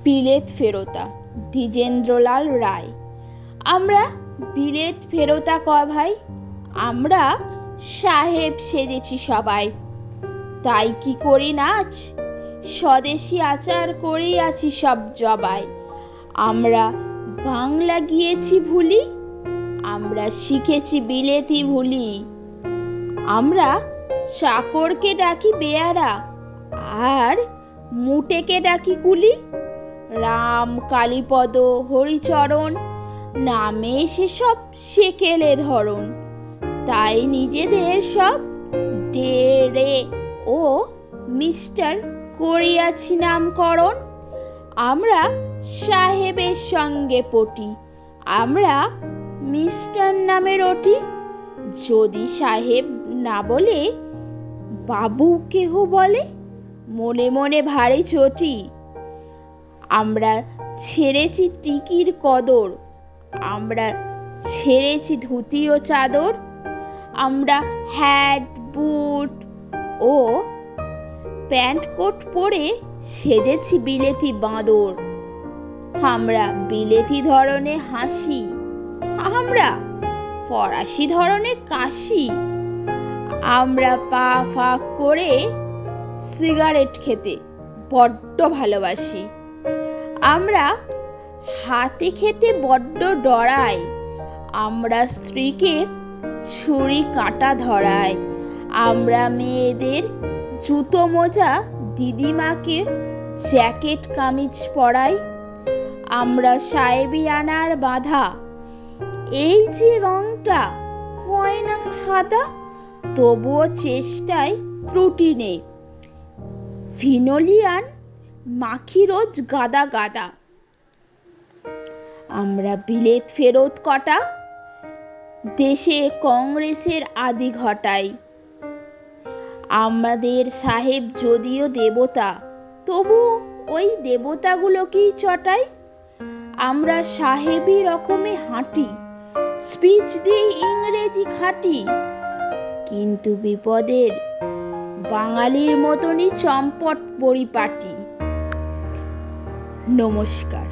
বিলেত ফেরতা দ্বিজেন্দ্রলাল রায়। আমরা বিলেত ফেরতা কয় ভাই, আমরা সাহেব সেজেছি সবাই। তাই কি করি নাচ, স্বদেশি আচার করেই আছি সব জবাই। আমরা বাংলা গিয়েছি ভুলি, আমরা শিখেছি বিলেতি ভুলি। আমরা চাকরকে ডাকি বেয়ারা, আর মুটেকে ডাকি কুলি। রাম কালীপদ হরিচরণ নামে সেসব সেকেলে ধরন। তাই নিজেদের সব ডেরে ও মিস্টার করিয়াছি নামকরণ। আমরা সাহেবের সঙ্গে পটি, আমরা মিস্টার নামে রটি। যদি সাহেব না বলে বাবু কেহ বলে, মনে মনে ভারী চটি। আমরা ছেড়েছি টিকির কদর, আমরা ছেড়েছি ধুতি ও চাদর। আমরা হ্যাট বুট ও প্যান্ট কোট পরে সেজেছি বিলেতি বাঁদর। আমরা বিলেতি ধরনে হাসি, আমরা ফরাসি ধরনে কাশি। আমরা পা ফাঁক করে সিগারেট খেতে বড্ড ভালোবাসি। আমরা হাতে খেতে বড্ড ডরাই, আমরা স্ত্রীকে ছুরি কাঁটা ধরাই। আমরা মেয়েদের জুতো মোজা, দিদিমাকে জ্যাকেট কামিজ পরাই। আমরা সাহেবিয়ানার বাঁধা, এই যে রংটা হয় না সাদা, তবুও চেষ্টায় ত্রুটি নেই। ভিনোলিয়ান মাখি রোজ গাদা গাদা। আমরা বিলেত ফেরত কটা, দেশে কংগ্রেসের আদি ঘটাই। আমাদের সাহেব যদিও দেবতা, তবু ওই দেবতাগুলোকেই চটাই। আমরা সাহেবী রকমে হাঁটি, স্পিচ দিয়ে ইংরেজি খাটি, কিন্তু বিপদের বাঙালির মতনই চম্পট পরিপাটি। নমস্কার।